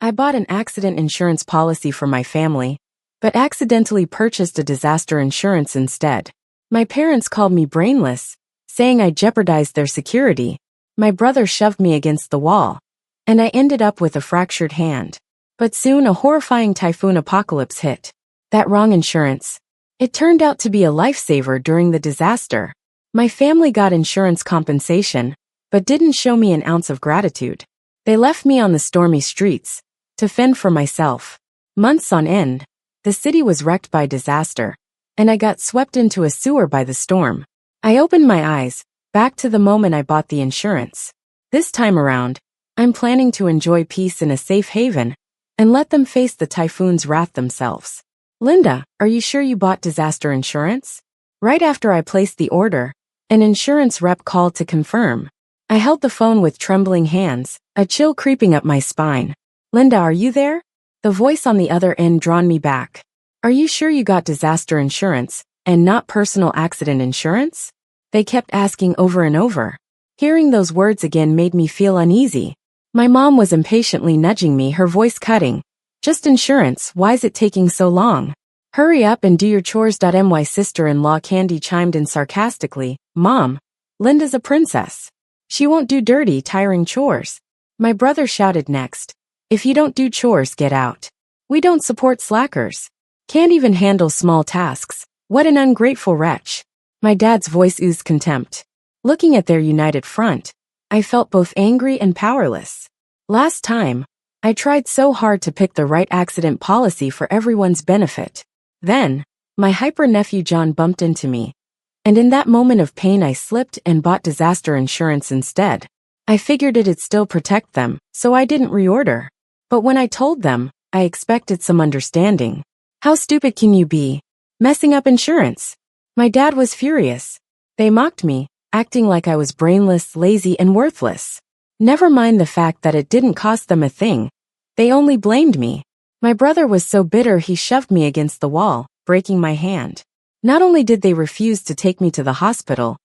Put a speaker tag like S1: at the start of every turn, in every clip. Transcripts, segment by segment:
S1: I bought an accident insurance policy for my family, but accidentally purchased a disaster insurance instead. My parents called me brainless, saying I jeopardized their security. My brother shoved me against the wall, and I ended up with a fractured hand. But soon a horrifying typhoon apocalypse hit. That wrong insurance. It turned out to be a lifesaver during the disaster. My family got insurance compensation, but didn't show me an ounce of gratitude. They left me on the stormy streets to fend for myself. Months on end, the city was wrecked by disaster, and I got swept into a sewer by the storm. I opened my eyes, back to the moment I bought the insurance. This time around, I'm planning to enjoy peace in a safe haven and let them face the typhoon's wrath themselves. Linda, are you sure you bought disaster insurance? Right after I placed the order, an insurance rep called to confirm. I held the phone with trembling hands, a chill creeping up my spine. Linda, are you there? The voice on the other end drawn me back. Are you sure you got disaster insurance and not personal accident insurance? They kept asking over and over. Hearing those words again made me feel uneasy. My mom was impatiently nudging me, her voice cutting. Just insurance, why's it taking so long? Hurry up and do your chores. My sister-in-law Candy chimed in sarcastically. Mom, Linda's a princess. She won't do dirty, tiring chores. My brother shouted next. If you don't do chores, get out. We don't support slackers. Can't even handle small tasks. What an ungrateful wretch. My dad's voice oozed contempt. Looking at their united front, I felt both angry and powerless. Last time, I tried so hard to pick the right accident policy for everyone's benefit. Then, my hyper-nephew John bumped into me, and in that moment of pain I slipped and bought disaster insurance instead. I figured it'd still protect them, so I didn't reorder. But when I told them, I expected some understanding. How stupid can you be? Messing up insurance? My dad was furious. They mocked me, acting like I was brainless, lazy, and worthless. Never mind the fact that it didn't cost them a thing. They only blamed me. My brother was so bitter he shoved me against the wall, breaking my hand. Not only did they refuse to take me to the hospital,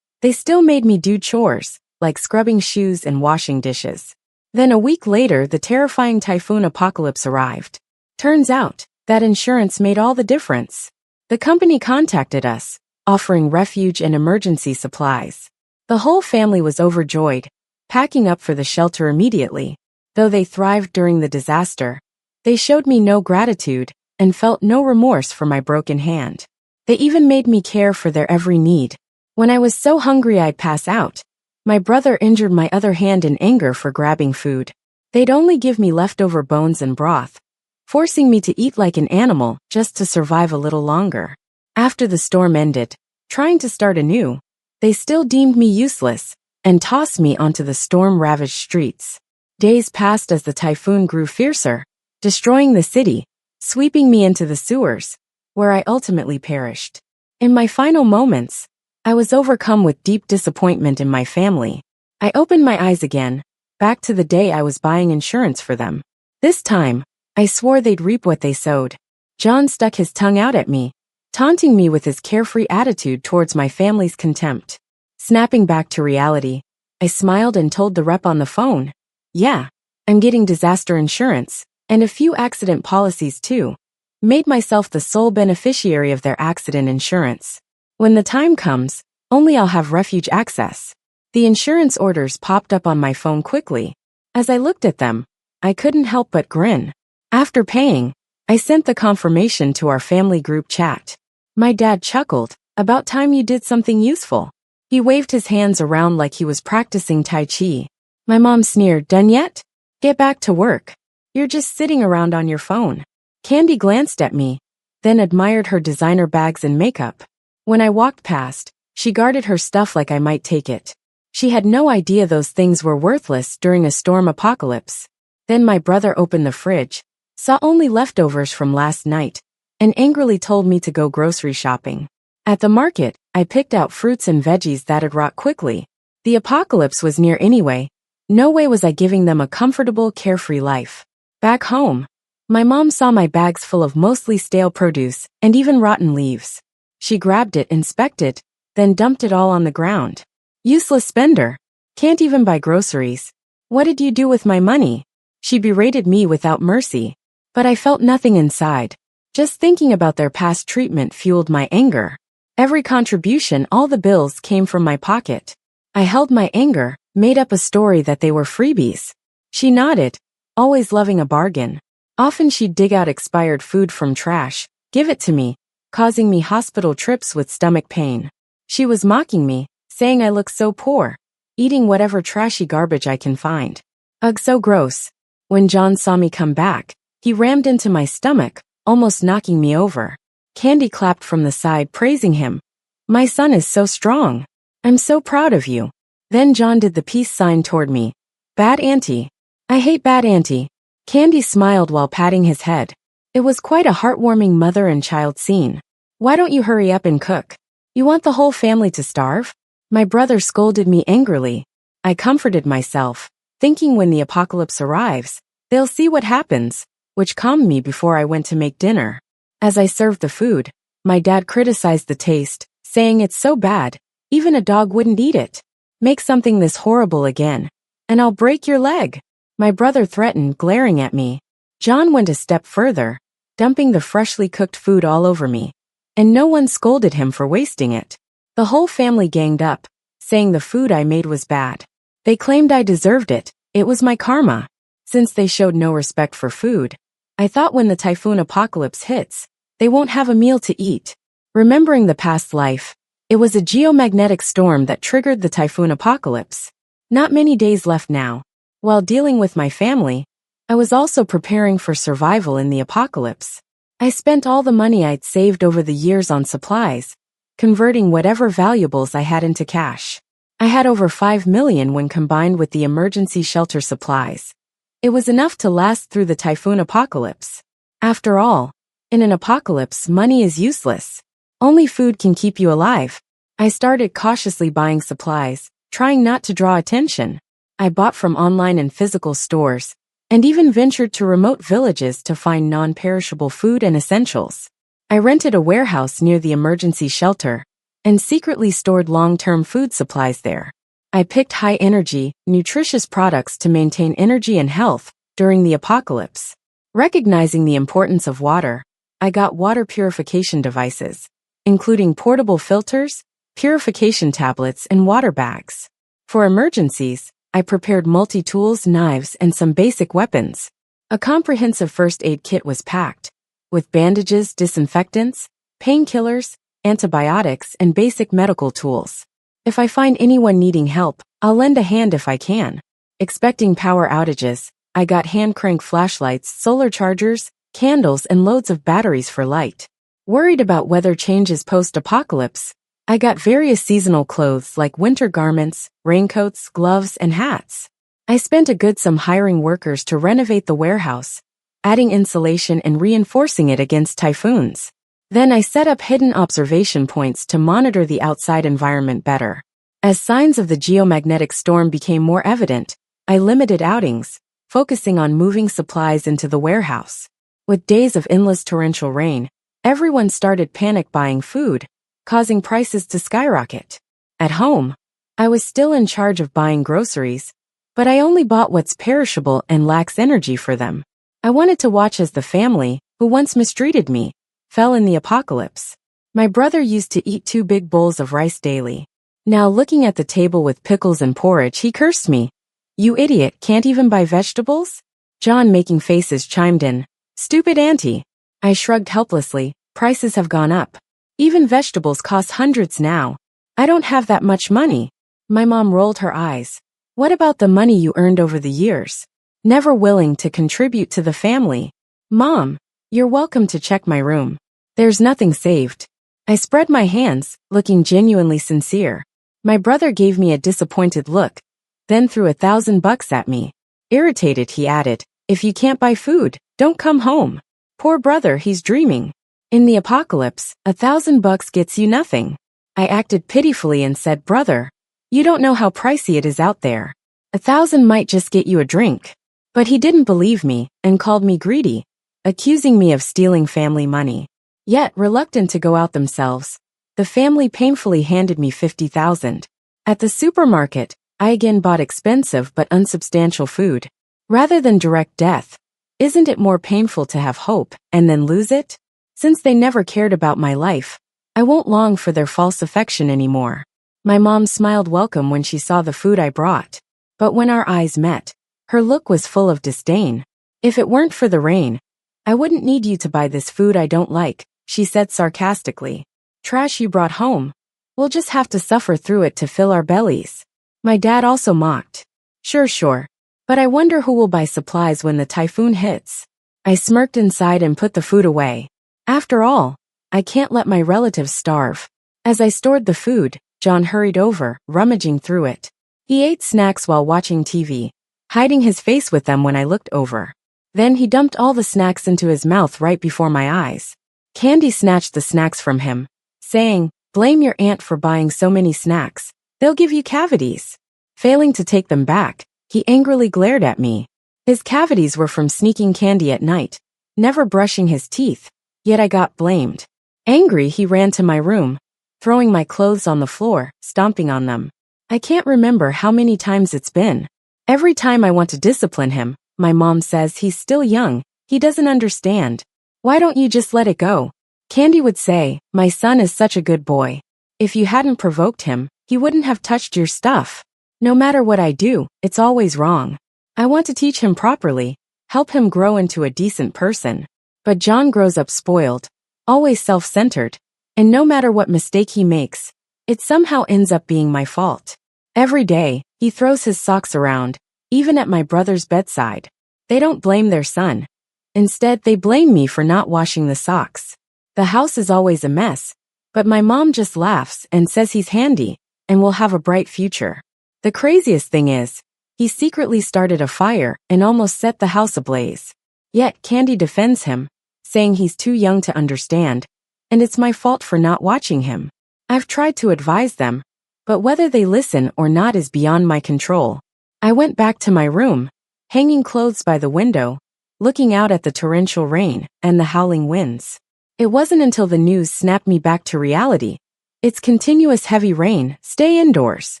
S1: they still made me do chores, like scrubbing shoes and washing dishes. Then a week later, the terrifying typhoon apocalypse arrived. Turns out, that insurance made all the difference. The company contacted us, offering refuge and emergency supplies. The whole family was overjoyed, packing up for the shelter immediately. Though they thrived during the disaster, they showed me no gratitude and felt no remorse for my broken hand. They even made me care for their every need. When I was so hungry I'd pass out, my brother injured my other hand in anger for grabbing food. They'd only give me leftover bones and broth, forcing me to eat like an animal just to survive a little longer. After the storm ended, trying to start anew, they still deemed me useless and tossed me onto the storm-ravaged streets. Days passed as the typhoon grew fiercer, destroying the city, sweeping me into the sewers, where I ultimately perished. In my final moments, I was overcome with deep disappointment in my family. I opened my eyes again, back to the day I was buying insurance for them. This time, I swore they'd reap what they sowed. John stuck his tongue out at me, taunting me with his carefree attitude towards my family's contempt. Snapping back to reality, I smiled and told the rep on the phone, yeah, I'm getting disaster insurance, and a few accident policies too. Made myself the sole beneficiary of their accident insurance. When the time comes, only I'll have refuge access. The insurance orders popped up on my phone quickly. As I looked at them, I couldn't help but grin. After paying, I sent the confirmation to our family group chat. My dad chuckled, about time you did something useful. He waved his hands around like he was practicing Tai Chi. My mom sneered, done yet? Get back to work. You're just sitting around on your phone. Candy glanced at me, then admired her designer bags and makeup. When I walked past, she guarded her stuff like I might take it. She had no idea those things were worthless during a storm apocalypse. Then my brother opened the fridge, saw only leftovers from last night, and angrily told me to go grocery shopping. At the market, I picked out fruits and veggies that'd rot quickly. The apocalypse was near anyway. No way was I giving them a comfortable, carefree life. Back home, my mom saw my bags full of mostly stale produce and even rotten leaves. She grabbed it, inspected, then dumped it all on the ground. Useless spender. Can't even buy groceries. What did you do with my money? She berated me without mercy. But I felt nothing inside. Just thinking about their past treatment fueled my anger. Every contribution, all the bills came from my pocket. I held my anger, made up a story that they were freebies. She nodded, always loving a bargain. Often she'd dig out expired food from trash, give it to me, causing me hospital trips with stomach pain. She was mocking me, saying I look so poor, eating whatever trashy garbage I can find. Ugh, so gross. When John saw me come back, he rammed into my stomach, almost knocking me over. Candy clapped from the side, praising him. My son is so strong. I'm so proud of you. Then John did the peace sign toward me. Bad auntie. I hate bad auntie. Candy smiled while patting his head. It was quite a heartwarming mother and child scene. Why don't you hurry up and cook? You want the whole family to starve? My brother scolded me angrily. I comforted myself, thinking when the apocalypse arrives, they'll see what happens, which calmed me before I went to make dinner. As I served the food, my dad criticized the taste, saying it's so bad, even a dog wouldn't eat it. Make something this horrible again, and I'll break your leg. My brother threatened, glaring at me. John went a step further, dumping the freshly cooked food all over me, and no one scolded him for wasting it. The whole family ganged up, saying the food I made was bad. They claimed I deserved it, it was my karma. Since they showed no respect for food, I thought when the typhoon apocalypse hits, they won't have a meal to eat. Remembering the past life, it was a geomagnetic storm that triggered the typhoon apocalypse. Not many days left now. While dealing with my family, I was also preparing for survival in the apocalypse. I spent all the money I'd saved over the years on supplies, converting whatever valuables I had into cash. I had over 5 million when combined with the emergency shelter supplies. It was enough to last through the typhoon apocalypse. After all, in an apocalypse, money is useless. Only food can keep you alive. I started cautiously buying supplies, trying not to draw attention. I bought from online and physical stores, and even ventured to remote villages to find non-perishable food and essentials. I rented a warehouse near the emergency shelter, and secretly stored long-term food supplies there. I picked high-energy, nutritious products to maintain energy and health during the apocalypse. Recognizing the importance of water, I got water purification devices, including portable filters, purification tablets, and water bags. For emergencies, I prepared multi-tools, knives, and some basic weapons. A comprehensive first aid kit was packed, with bandages, disinfectants, painkillers, antibiotics, and basic medical tools. If I find anyone needing help, I'll lend a hand if I can. Expecting power outages, I got hand-crank flashlights, solar chargers, candles, and loads of batteries for light. Worried about weather changes post-apocalypse, I got various seasonal clothes like winter garments, raincoats, gloves, and hats. I spent a good sum hiring workers to renovate the warehouse, adding insulation and reinforcing it against typhoons. Then I set up hidden observation points to monitor the outside environment better. As signs of the geomagnetic storm became more evident, I limited outings, focusing on moving supplies into the warehouse. With days of endless torrential rain, everyone started panic buying food, causing prices to skyrocket. At home, I was still in charge of buying groceries, but I only bought what's perishable and lacks energy for them. I wanted to watch as the family, who once mistreated me, fell in the apocalypse. My brother used to eat 2 big bowls of rice daily. Now looking at the table with pickles and porridge, he cursed me. You idiot, can't even buy vegetables? John, making faces, chimed in. Stupid auntie. I shrugged helplessly. Prices have gone up. Even vegetables cost hundreds now. I don't have that much money. My mom rolled her eyes. What about the money you earned over the years? Never willing to contribute to the family. Mom, you're welcome to check my room. There's nothing saved. I spread my hands, looking genuinely sincere. My brother gave me a disappointed look, then threw $1,000 at me. Irritated, he added, if you can't buy food, don't come home. Poor brother, he's dreaming. In the apocalypse, $1,000 gets you nothing. I acted pitifully and said, brother, you don't know how pricey it is out there. 1,000 might just get you a drink. But he didn't believe me and called me greedy, accusing me of stealing family money. Yet, reluctant to go out themselves, the family painfully handed me $50,000. At the supermarket, I again bought expensive but unsubstantial food. Rather than direct death, isn't it more painful to have hope and then lose it? Since they never cared about my life, I won't long for their false affection anymore. My mom smiled welcome when she saw the food I brought. But when our eyes met, her look was full of disdain. If it weren't for the rain, I wouldn't need you to buy this food I don't like, she said sarcastically. Trash you brought home. We'll just have to suffer through it to fill our bellies. My dad also mocked. Sure. But I wonder who will buy supplies when the typhoon hits. I smirked inside and put the food away. After all, I can't let my relatives starve. As I stored the food, John hurried over, rummaging through it. He ate snacks while watching TV, hiding his face with them when I looked over. Then he dumped all the snacks into his mouth right before my eyes. Candy snatched the snacks from him, saying, "Blame your aunt for buying so many snacks. They'll give you cavities." Failing to take them back, he angrily glared at me. His cavities were from sneaking candy at night, never brushing his teeth, yet I got blamed. Angry, he ran to my room, throwing my clothes on the floor, stomping on them. I can't remember how many times it's been. Every time I want to discipline him, my mom says he's still young, he doesn't understand. Why don't you just let it go? Candy would say, my son is such a good boy. If you hadn't provoked him, he wouldn't have touched your stuff. No matter what I do, it's always wrong. I want to teach him properly, help him grow into a decent person. But John grows up spoiled, always self-centered, and no matter what mistake he makes, it somehow ends up being my fault. Every day, he throws his socks around, even at my brother's bedside. They don't blame their son. Instead, they blame me for not washing the socks. The house is always a mess, but my mom just laughs and says he's handy and will have a bright future. The craziest thing is, he secretly started a fire and almost set the house ablaze. Yet Candy defends him, saying he's too young to understand, and it's my fault for not watching him. I've tried to advise them, but whether they listen or not is beyond my control. I went back to my room, hanging clothes by the window, looking out at the torrential rain and the howling winds. It wasn't until the news snapped me back to reality. It's continuous heavy rain, stay indoors.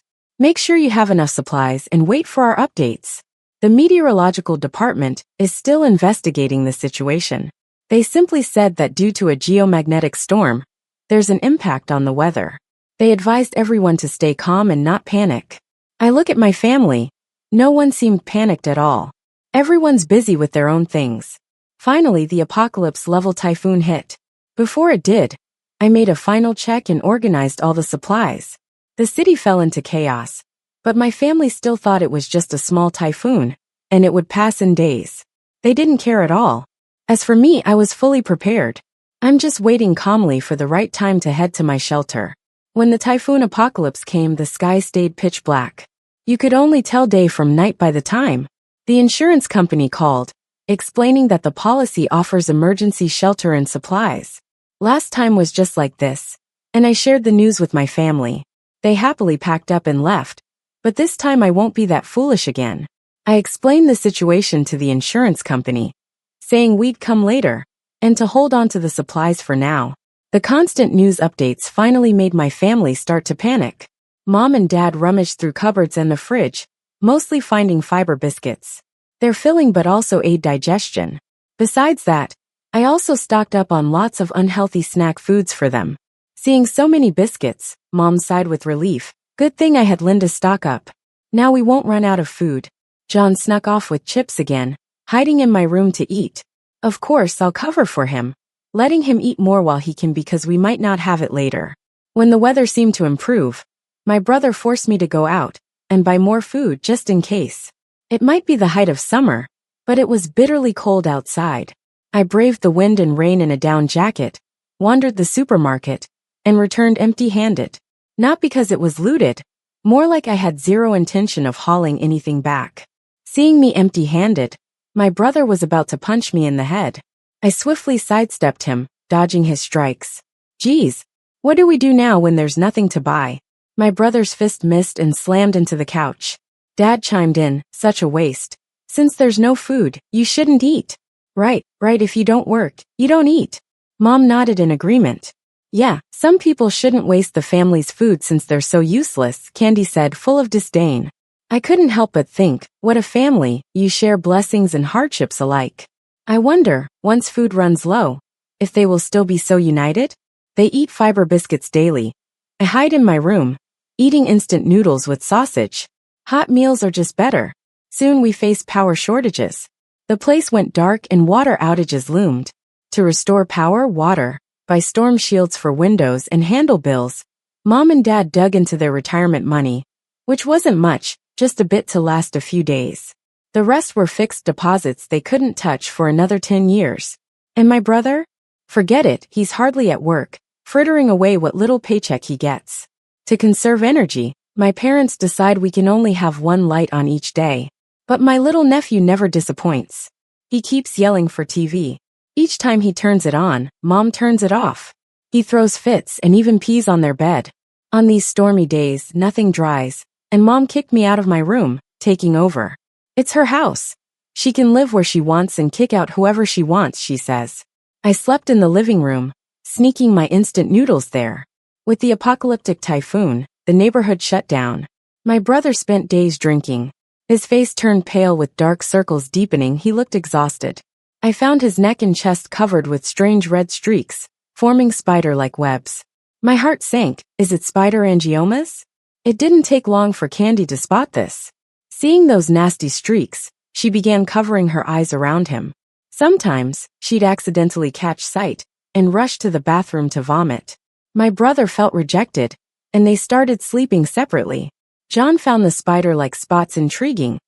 S1: Make sure you have enough supplies and wait for our updates. The meteorological department is still investigating the situation. They simply said that due to a geomagnetic storm, there's an impact on the weather. They advised everyone to stay calm and not panic. I look at my family. No one seemed panicked at all. Everyone's busy with their own things. Finally, the apocalypse-level typhoon hit. Before it did, I made a final check and organized all the supplies. The city fell into chaos, but my family still thought it was just a small typhoon, and it would pass in days. They didn't care at all. As for me, I was fully prepared. I'm just waiting calmly for the right time to head to my shelter. When the typhoon apocalypse came, the sky stayed pitch black. You could only tell day from night by the time. The insurance company called, explaining that the policy offers emergency shelter and supplies. Last time was just like this, and I shared the news with my family. They happily packed up and left, but this time I won't be that foolish again. I explained the situation to the insurance company, saying we'd come later, and to hold on to the supplies for now. The constant news updates finally made my family start to panic. Mom and Dad rummaged through cupboards and the fridge, mostly finding fiber biscuits. They're filling but also aid digestion. Besides that, I also stocked up on lots of unhealthy snack foods for them. Seeing so many biscuits, Mom sighed with relief. Good thing I had Linda stock up. Now we won't run out of food. John snuck off with chips again, hiding in my room to eat. Of course, I'll cover for him, letting him eat more while he can because we might not have it later. When the weather seemed to improve, my brother forced me to go out and buy more food just in case. It might be the height of summer, but it was bitterly cold outside. I braved the wind and rain in a down jacket, wandered the supermarket, and returned empty-handed. Not because it was looted, more like I had zero intention of hauling anything back. Seeing me empty-handed, my brother was about to punch me in the head. I swiftly sidestepped him, dodging his strikes. Geez, what do we do now when there's nothing to buy? My brother's fist missed and slammed into the couch. Dad chimed in, such a waste. Since there's no food, you shouldn't eat. Right, if you don't work, you don't eat. Mom nodded in agreement. Yeah, some people shouldn't waste the family's food since they're so useless, Candy said, full of disdain. I couldn't help but think, what a family, you share blessings and hardships alike. I wonder, once food runs low, if they will still be so united? They eat fiber biscuits daily. I hide in my room, eating instant noodles with sausage. Hot meals are just better. Soon we face power shortages. The place went dark and water outages loomed. To restore power, water, buy storm shields for windows and handle bills, Mom and Dad dug into their retirement money, which wasn't much, just a bit to last a few days. The rest were fixed deposits they couldn't touch for another 10 years. And my brother? Forget it, he's hardly at work, frittering away what little paycheck he gets. To conserve energy, my parents decide we can only have one light on each day. But my little nephew never disappoints. He keeps yelling for TV. Each time he turns it on, Mom turns it off. He throws fits and even pees on their bed. On these stormy days, nothing dries, and Mom kicked me out of my room, taking over. It's her house. She can live where she wants and kick out whoever she wants, she says. I slept in the living room, sneaking my instant noodles there. With the apocalyptic typhoon, the neighborhood shut down. My brother spent days drinking. His face turned pale with dark circles deepening. He looked exhausted. I found his neck and chest covered with strange red streaks, forming spider-like webs. My heart sank. Is it spider angiomas? It didn't take long for Candy to spot this. Seeing those nasty streaks, she began covering her eyes around him. Sometimes, she'd accidentally catch sight and rush to the bathroom to vomit. My brother felt rejected, and they started sleeping separately. John found the spider-like spots intriguing,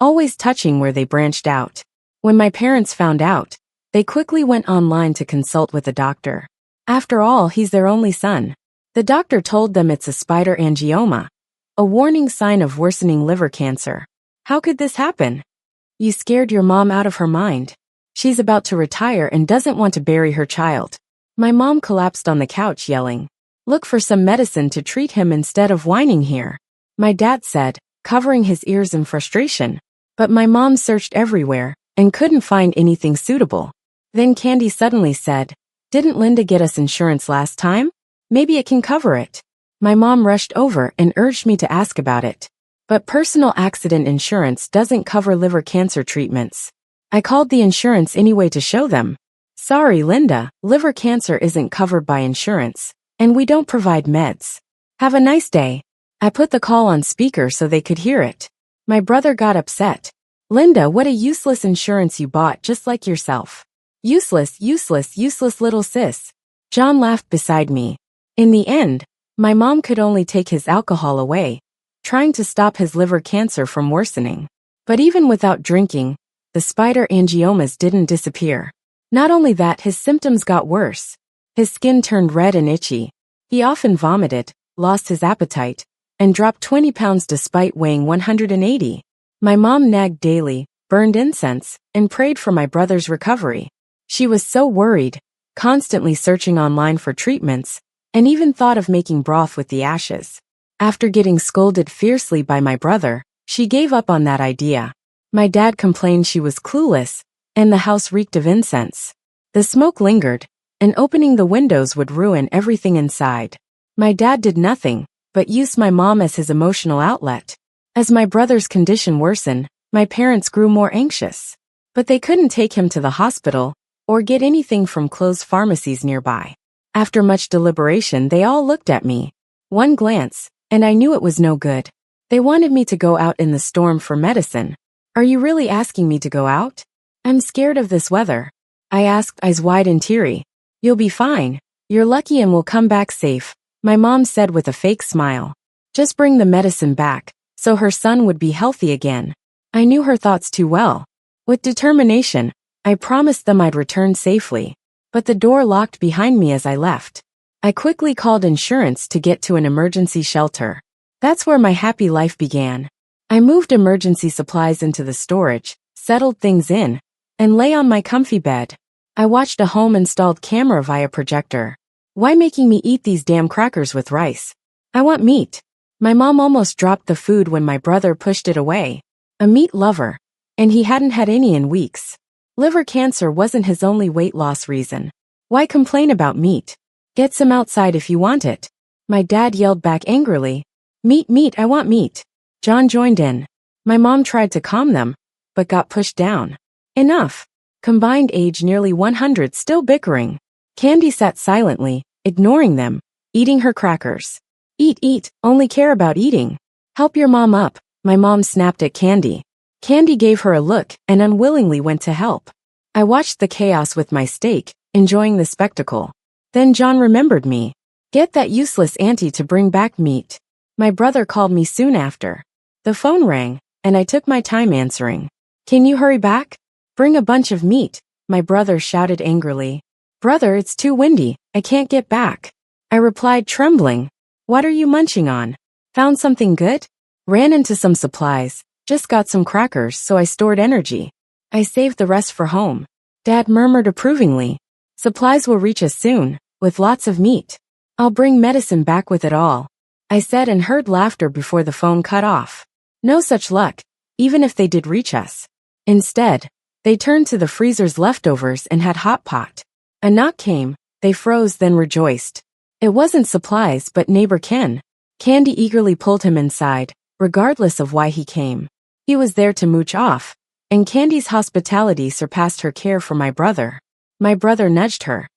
S1: always touching where they branched out. When my parents found out, they quickly went online to consult with a doctor. After all, he's their only son. The doctor told them it's a spider angioma, a warning sign of worsening liver cancer. How could this happen? You scared your mom out of her mind. She's about to retire and doesn't want to bury her child. My mom collapsed on the couch yelling, "Look for some medicine to treat him instead of whining here," my dad said, covering his ears in frustration. But my mom searched everywhere and couldn't find anything suitable. Then Candy suddenly said, "Didn't Linda get us insurance last time? Maybe it can cover it." My mom rushed over and urged me to ask about it. But personal accident insurance doesn't cover liver cancer treatments. I called the insurance anyway to show them. "Sorry, Linda, liver cancer isn't covered by insurance, and we don't provide meds. Have a nice day." I put the call on speaker so they could hear it. My brother got upset. "Linda, what a useless insurance you bought, just like yourself. Useless, useless, useless little sis." John laughed beside me. In the end, my mom could only take his alcohol away, trying to stop his liver cancer from worsening. But even without drinking, the spider angiomas didn't disappear. Not only that, his symptoms got worse. His skin turned red and itchy. He often vomited, lost his appetite, and dropped 20 pounds despite weighing 180. My mom nagged daily, burned incense, and prayed for my brother's recovery. She was so worried, constantly searching online for treatments, and even thought of making broth with the ashes. After getting scolded fiercely by my brother, she gave up on that idea. My dad complained she was clueless, and the house reeked of incense. The smoke lingered, and opening the windows would ruin everything inside. My dad did nothing, but used my mom as his emotional outlet. As my brother's condition worsened, my parents grew more anxious. But they couldn't take him to the hospital, or get anything from closed pharmacies nearby. After much deliberation, they all looked at me. One glance, and I knew it was no good. They wanted me to go out in the storm for medicine. "Are you really asking me to go out? I'm scared of this weather," I asked, eyes wide and teary. "You'll be fine. You're lucky and will come back safe," my mom said with a fake smile. Just bring the medicine back, so her son would be healthy again. I knew her thoughts too well. With determination, I promised them I'd return safely. But the door locked behind me as I left. I quickly called insurance to get to an emergency shelter. That's where my happy life began. I moved emergency supplies into the storage, settled things in, and lay on my comfy bed. I watched a home-installed camera via projector. "Why making me eat these damn crackers with rice? I want meat." My mom almost dropped the food when my brother pushed it away. A meat lover, and he hadn't had any in weeks. Liver cancer wasn't his only weight loss reason. Why complain about meat? Get some outside if you want it. My dad yelled back angrily. "Meat, meat, I want meat." John joined in. My mom tried to calm them, but got pushed down. Enough. Combined age nearly 100 still bickering. Candy sat silently, ignoring them, eating her crackers. Eat, only care about eating. Help your mom up, my mom snapped at Candy. Candy gave her a look and unwillingly went to help. I watched the chaos with my steak, enjoying the spectacle. Then John remembered me. Get that useless auntie to bring back meat. My brother called me soon after. The phone rang, and I took my time answering. Can you hurry back? Bring a bunch of meat, my brother shouted angrily. Brother, it's too windy, I can't get back. I replied, trembling. What are you munching on? Found something good? Ran into some supplies, just got some crackers so I stored energy. I saved the rest for home. Dad murmured approvingly. Supplies will reach us soon, with lots of meat. I'll bring medicine back with it all. I said and heard laughter before the phone cut off. No such luck, even if they did reach us. Instead, they turned to the freezer's leftovers and had hot pot. A knock came, they froze then rejoiced. It wasn't supplies but neighbor Ken. Candy eagerly pulled him inside, regardless of why he came. He was there to mooch off, and Candy's hospitality surpassed her care for my brother. My brother nudged her.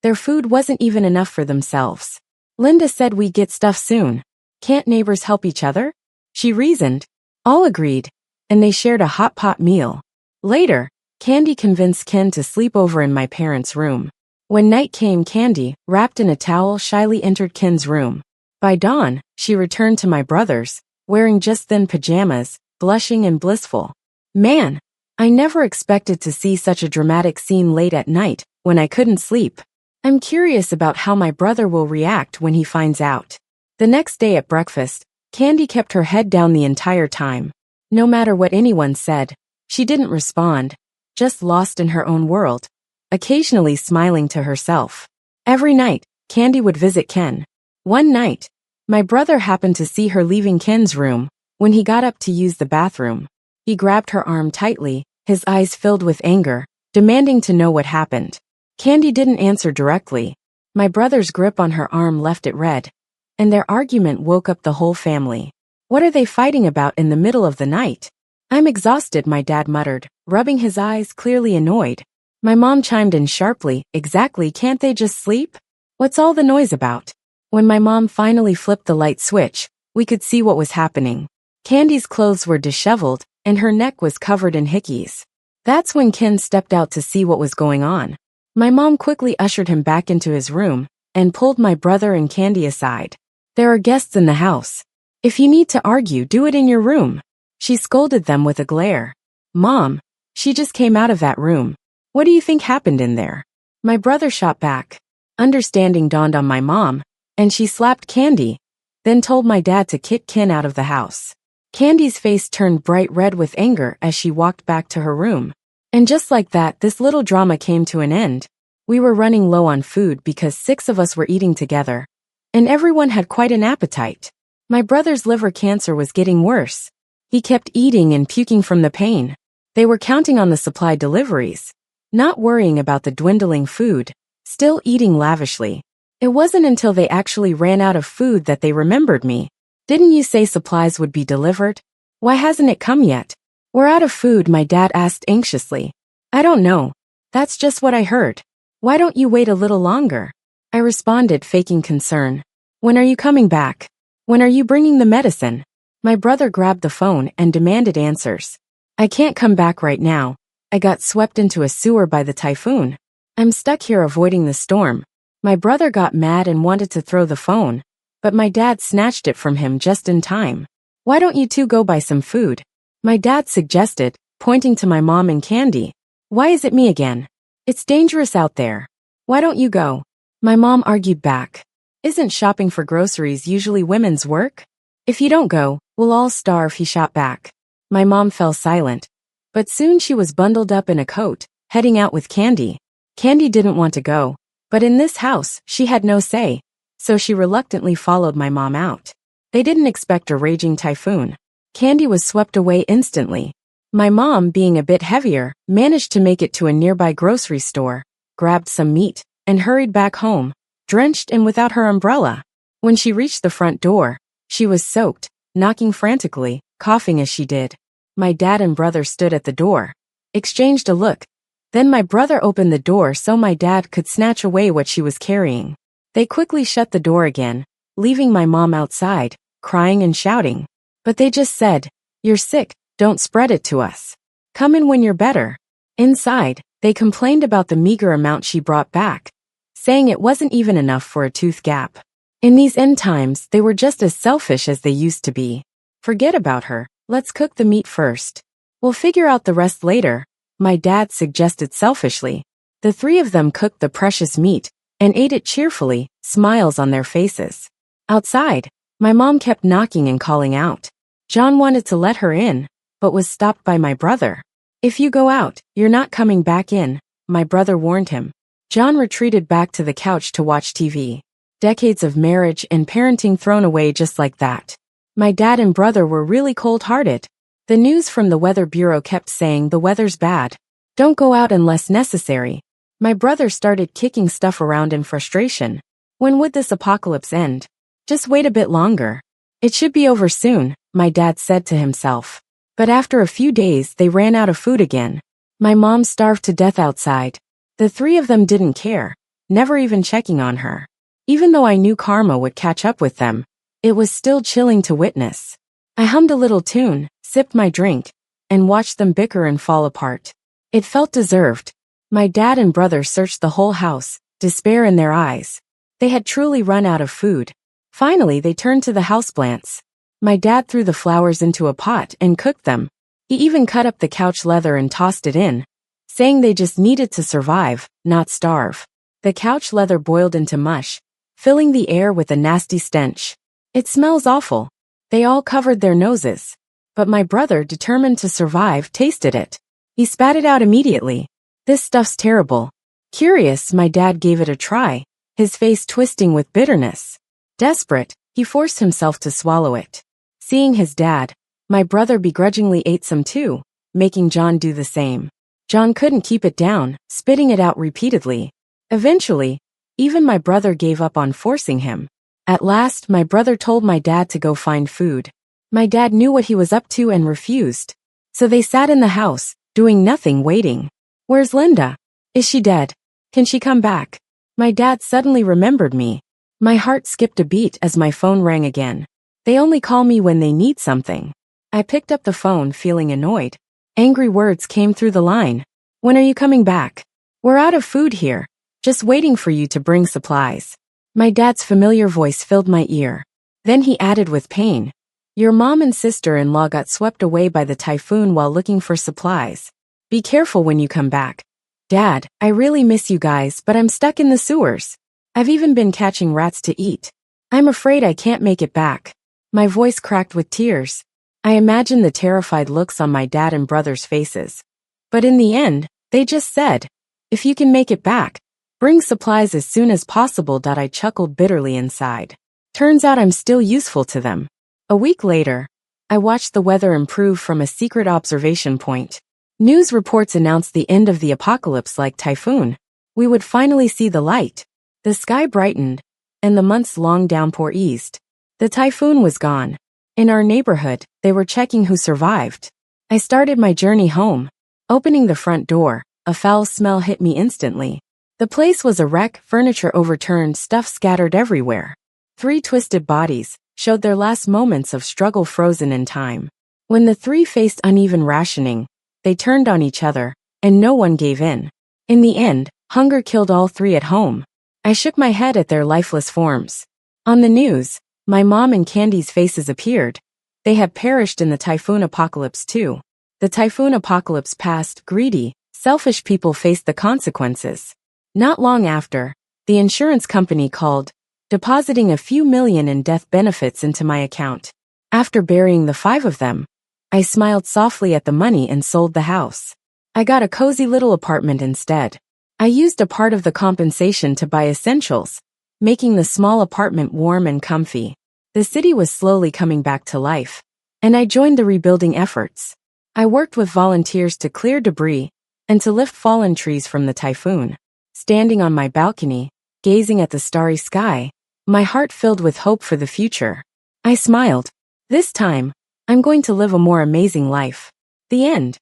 S1: Their food wasn't even enough for themselves. Linda said we'd get stuff soon. Can't neighbors help each other? She reasoned. All agreed, and they shared a hot pot meal. Later, Candy convinced Ken to sleep over in my parents' room. When night came, Candy, wrapped in a towel, shyly entered Ken's room. By dawn, she returned to my brother's, wearing just thin pajamas, blushing and blissful. Man, I never expected to see such a dramatic scene late at night, when I couldn't sleep. I'm curious about how my brother will react when he finds out. The next day at breakfast, Candy kept her head down the entire time. No matter what anyone said, she didn't respond, just lost in her own world, occasionally smiling to herself. Every night, Candy would visit Ken. One night, my brother happened to see her leaving Ken's room. When he got up to use the bathroom, he grabbed her arm tightly, his eyes filled with anger, demanding to know what happened. Candy didn't answer directly. My brother's grip on her arm left it red, and their argument woke up the whole family. What are they fighting about in the middle of the night? I'm exhausted, my dad muttered, rubbing his eyes, clearly annoyed. My mom chimed in sharply, exactly, can't they just sleep? What's all the noise about? When my mom finally flipped the light switch, we could see what was happening. Candy's clothes were disheveled, and her neck was covered in hickeys. That's when Ken stepped out to see what was going on. My mom quickly ushered him back into his room, and pulled my brother and Candy aside. There are guests in the house. If you need to argue, do it in your room. She scolded them with a glare. Mom, she just came out of that room. What do you think happened in there? My brother shot back. Understanding dawned on my mom, and she slapped Candy, then told my dad to kick Ken out of the house. Candy's face turned bright red with anger as she walked back to her room. And just like that, this little drama came to an end. We were running low on food because 6 of us were eating together, and everyone had quite an appetite. My brother's liver cancer was getting worse. He kept eating and puking from the pain. They were counting on the supply deliveries, not worrying about the dwindling food, still eating lavishly. It wasn't until they actually ran out of food that they remembered me. Didn't you say supplies would be delivered? Why hasn't it come yet? We're out of food, my dad asked anxiously. I don't know. That's just what I heard. Why don't you wait a little longer? I responded, faking concern. When are you coming back? When are you bringing the medicine? My brother grabbed the phone and demanded answers. I can't come back right now. I got swept into a sewer by the typhoon. I'm stuck here avoiding the storm. My brother got mad and wanted to throw the phone, but my dad snatched it from him just in time. Why don't you two go buy some food? My dad suggested, pointing to my mom and Candy. Why is it me again? It's dangerous out there. Why don't you go? My mom argued back. Isn't shopping for groceries usually women's work? If you don't go, we'll all starve, he shot back. My mom fell silent, but soon she was bundled up in a coat, heading out with Candy. Candy didn't want to go, but in this house, she had no say, so she reluctantly followed my mom out. They didn't expect a raging typhoon. Candy was swept away instantly. My mom, being a bit heavier, managed to make it to a nearby grocery store, grabbed some meat, and hurried back home, drenched and without her umbrella. When she reached the front door, she was soaked, knocking frantically, coughing as she did. My dad and brother stood at the door, exchanged a look. Then my brother opened the door so my dad could snatch away what she was carrying. They quickly shut the door again, leaving my mom outside, crying and shouting. But they just said, "You're sick, don't spread it to us. Come in when you're better." Inside, they complained about the meager amount she brought back, saying it wasn't even enough for a tooth gap. In these end times, they were just as selfish as they used to be. "Forget about her, let's cook the meat first. We'll figure out the rest later," my dad suggested selfishly. The three of them cooked the precious meat and ate it cheerfully, smiles on their faces. Outside, my mom kept knocking and calling out. John wanted to let her in, but was stopped by my brother. "If you go out, you're not coming back in," my brother warned him. John retreated back to the couch to watch TV. Decades of marriage and parenting thrown away just like that. My dad and brother were really cold-hearted. The news from the Weather Bureau kept saying the weather's bad. Don't go out unless necessary. My brother started kicking stuff around in frustration. When would this apocalypse end? Just wait a bit longer. It should be over soon, my dad said to himself. But after a few days, they ran out of food again. My mom starved to death outside. The three of them didn't care, never even checking on her. Even though I knew karma would catch up with them, it was still chilling to witness. I hummed a little tune, sipped my drink, and watched them bicker and fall apart. It felt deserved. My dad and brother searched the whole house, despair in their eyes. They had truly run out of food. Finally, they turned to the houseplants. My dad threw the flowers into a pot and cooked them. He even cut up the couch leather and tossed it in, saying they just needed to survive, not starve. The couch leather boiled into mush, filling the air with a nasty stench. "It smells awful." They all covered their noses. But my brother, determined to survive, tasted it. He spat it out immediately. "This stuff's terrible." Curious, my dad gave it a try, his face twisting with bitterness. Desperate, he forced himself to swallow it. Seeing his dad, my brother begrudgingly ate some too, making John do the same. John couldn't keep it down, spitting it out repeatedly. Eventually, even my brother gave up on forcing him. At last, my brother told my dad to go find food. My dad knew what he was up to and refused. So they sat in the house, doing nothing, waiting. "Where's Linda? Is she dead? Can she come back?" My dad suddenly remembered me. My heart skipped a beat as my phone rang again. They only call me when they need something. I picked up the phone, feeling annoyed. Angry words came through the line. "When are you coming back? We're out of food here, just waiting for you to bring supplies." My dad's familiar voice filled my ear. Then he added with pain, "Your mom and sister-in-law got swept away by the typhoon while looking for supplies. Be careful when you come back." "Dad, I really miss you guys, but I'm stuck in the sewers. I've even been catching rats to eat. I'm afraid I can't make it back." My voice cracked with tears. I imagined the terrified looks on my dad and brother's faces. But in the end, they just said, "If you can make it back, bring supplies as soon as possible." I chuckled bitterly inside. Turns out I'm still useful to them. A week later, I watched the weather improve from a secret observation point. News reports announced the end of the apocalypse like Typhoon. We would finally see the light. The sky brightened, and the months-long downpour eased. The typhoon was gone. In our neighborhood, they were checking who survived. I started my journey home. Opening the front door, a foul smell hit me instantly. The place was a wreck, furniture overturned, stuff scattered everywhere. 3 twisted bodies showed their last moments of struggle frozen in time. When the 3 faced uneven rationing, they turned on each other, and no one gave in. In the end, hunger killed all 3 at home. I shook my head at their lifeless forms. On the news, my mom and Candy's faces appeared. They had perished in the typhoon apocalypse too. The typhoon apocalypse passed, greedy, selfish people faced the consequences. Not long after, the insurance company called, depositing a few million in death benefits into my account. After burying the 5 of them, I smiled softly at the money and sold the house. I got a cozy little apartment instead. I used a part of the compensation to buy essentials, making the small apartment warm and comfy. The city was slowly coming back to life, and I joined the rebuilding efforts. I worked with volunteers to clear debris and to lift fallen trees from the typhoon. Standing on my balcony, gazing at the starry sky, my heart filled with hope for the future. I smiled. This time, I'm going to live a more amazing life. The end.